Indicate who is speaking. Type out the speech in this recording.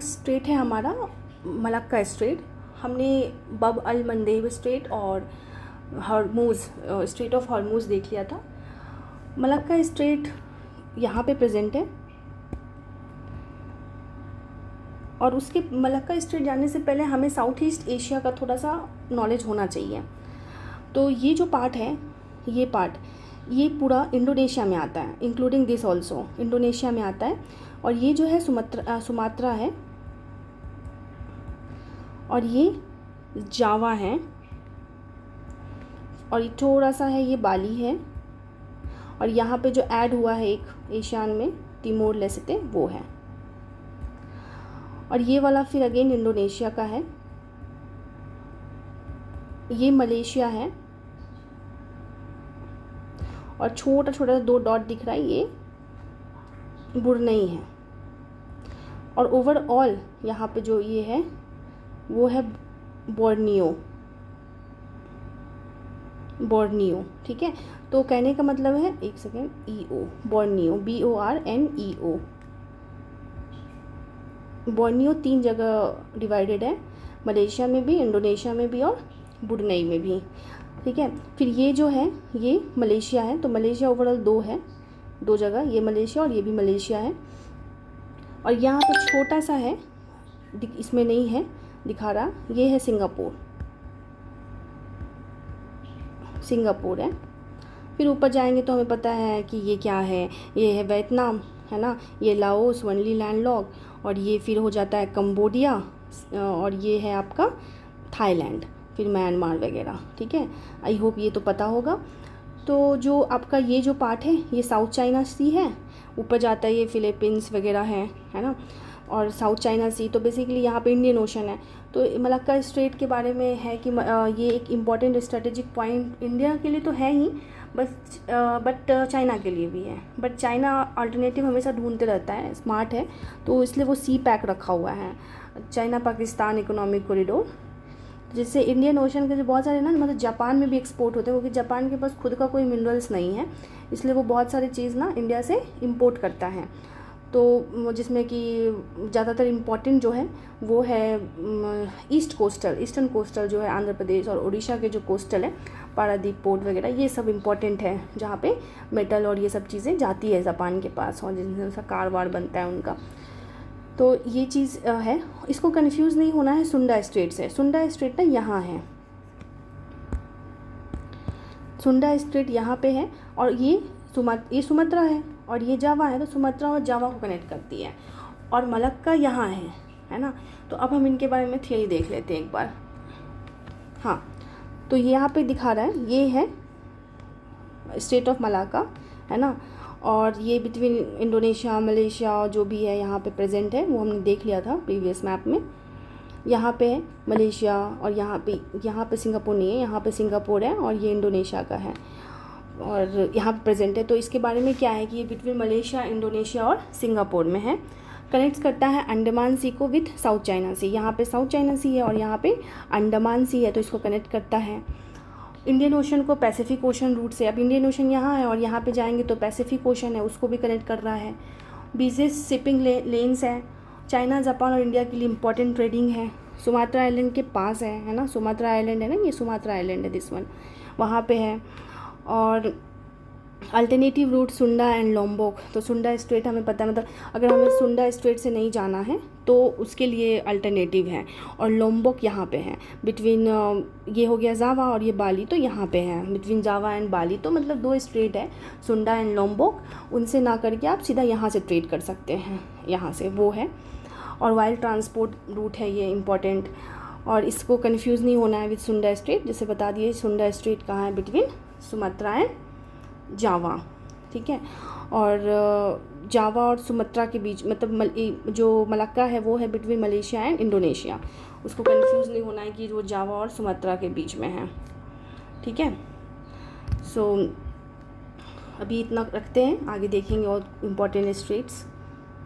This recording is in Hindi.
Speaker 1: स्ट्रेट है हमारा मलक्का स्ट्रेट। हमने बब अल मंदेब स्ट्रेट और हॉर्मूज़ स्ट्रेट ऑफ हॉर्मूज़ देख लिया था। मलक्का स्ट्रेट यहाँ पे प्रेजेंट है। और उसके मलक्का स्ट्रेट जाने से पहले हमें साउथ ईस्ट एशिया का थोड़ा सा नॉलेज होना चाहिए। तो ये जो पार्ट है, ये पूरा इंडोनेशिया में आता है, इंक्लूडिंग दिस ऑल्सो इंडोनेशिया में आता है। और ये जो है सुमात्रा है, और ये जावा है, और थोड़ा सा है ये बाली है, और यहाँ पे जो ऐड हुआ है एक एशियान में तिमोर लेस्ते वो है। और ये वाला फिर अगेन इंडोनेशिया का है। ये मलेशिया है, और छोटा छोटा 2 डॉट दिख रहा है, ये बुरनई है। और ओवरऑल यहाँ पे जो ये है वो है बोर्नियो। ठीक है, तो कहने का मतलब है, एक सेकेंड, बोर्नियो BORNEO। बोर्नियो 3 जगह डिवाइडेड है, मलेशिया में भी, इंडोनेशिया में भी और बुरनई में भी। ठीक है, फिर ये जो है ये मलेशिया है। तो मलेशिया ओवरऑल 2 है, 2 जगह, ये मलेशिया और ये भी मलेशिया है। और यहाँ पे छोटा सा है, इसमें नहीं है दिखा रहा, ये है सिंगापुर है। फिर ऊपर जाएंगे तो हमें पता है कि ये क्या है, ये है वियतनाम, है ना, ये लाओस वनली लैंडलॉक, और ये फिर हो जाता है कंबोडिया, और ये है आपका थाईलैंड, फिर म्यांमार वगैरह। ठीक है, आई होप ये तो पता होगा। तो जो आपका ये जो पार्ट है ये साउथ चाइना सी है, ऊपर जाता है ये फिलीपींस वगैरह है ना, और साउथ चाइना सी। तो बेसिकली यहाँ पे इंडियन ओशन है। तो मलक्का स्ट्रेट के बारे में है कि ये एक इम्पॉर्टेंट स्ट्रेटेजिक पॉइंट इंडिया के लिए तो है ही, बट चाइना के लिए भी है। बट चाइना अल्टरनेटिव हमेशा ढूंढते रहता है, स्मार्ट है, तो इसलिए वो सी पैक रखा हुआ है, चाइना पाकिस्तान इकोनॉमिक कॉरिडोर, जिससे इंडियन ओशन के जो बहुत सारे ना, मतलब जापान में भी एक्सपोर्ट होते हैं, क्योंकि जापान के पास खुद का कोई मिनरल्स नहीं है, इसलिए वो बहुत सारी चीज़ ना इंडिया से इंपोर्ट करता है। तो जिसमें कि ज़्यादातर इम्पॉर्टेंट जो है वो है ईस्टर्न कोस्टल जो है आंध्र प्रदेश और उड़ीसा के जो कोस्टल है, पारादीप पोर्ट वगैरह, ये सब इम्पॉर्टेंट है, जहाँ पे मेटल और ये सब चीज़ें जाती है जापान के पास, और जिनसे कार वार बनता है उनका। तो ये चीज़ है, इसको कंफ्यूज नहीं होना है सुंडा स्ट्रेट से। सुंडा स्ट्रेट ना यहाँ है, सुंडा स्ट्रेट यहाँ पे है, और ये सुमात्रा है, और ये जावा है, तो सुमात्रा और जावा को कनेक्ट करती है। और मलक्का यहाँ है ना। तो अब हम इनके बारे में थियरी देख लेते हैं एक बार। हाँ, तो ये यहाँ पे दिखा रहा है, ये है स्टेट ऑफ मलाक्का, है ना, और ये बिटवीन इंडोनेशिया मलेशिया जो भी है यहाँ पे प्रेजेंट है, वो हमने देख लिया था प्रीवियस मैप में। यहाँ पे है मलेशिया, और यहाँ पे सिंगापुर नहीं है, यहाँ पे सिंगापुर है, और ये इंडोनेशिया का है, और यहाँ पे प्रेजेंट है। तो इसके बारे में क्या है कि ये बिटवीन मलेशिया, इंडोनेशिया और सिंगापुर में है। कनेक्ट करता है अंडमान सी को विथ साउथ चाइना सी। यहाँ पे साउथ चाइना सी है और यहाँ पे अंडमान सी है, तो इसको कनेक्ट करता है इंडियन ओशन को पैसिफिक ओशन रूट से। अब इंडियन ओशन यहाँ है और यहाँ पे जाएंगे तो पैसिफिक ओशन है, उसको भी कनेक्ट कर रहा है। बिजनेस शिपिंग लेन्स है, चाइना जापान और इंडिया के लिए इंपॉर्टेंट ट्रेडिंग है। सुमात्रा आइलैंड के पास है ना, सुमात्रा आइलैंड है ना, ये सुमात्रा आइलैंड है दिस वन, वहाँ पे है। और अल्टरनेटिव रूट सुंडा एंड लोम्बोक। तो सुंडा स्ट्रेट हमें पता है, मतलब अगर हमें सुंडा स्ट्रेट से नहीं जाना है तो उसके लिए अल्टरनेटिव है। और लोम्बोक यहाँ पे है बिटवीन, ये हो गया जावा और ये बाली, तो यहाँ पे है बिटवीन जावा एंड बाली। तो मतलब 2 स्ट्रेट है, सुंडा एंड लोम्बोक। उनसे ना करके आप सीधा यहाँ से ट्रेड कर सकते हैं, यहाँ से वो है। और वाइल्ड ट्रांसपोर्ट रूट है ये इम्पॉर्टेंट, और इसको कन्फ्यूज़ नहीं होना है विद सुंडा स्ट्रेट। जैसे बता दिए सुंडा स्ट्रेट कहाँ है, बिटवीन सुमात्रा एंड जावा। ठीक है, और जावा और सुमात्रा के बीच, मतलब जो मलक्का है वो है बिटवीन मलेशिया एंड इंडोनेशिया। उसको कंफ्यूज नहीं होना है कि वो जावा और सुमात्रा के बीच में है। ठीक है, सो अभी इतना रखते हैं, आगे देखेंगे और इम्पोर्टेंट स्ट्रेट्स।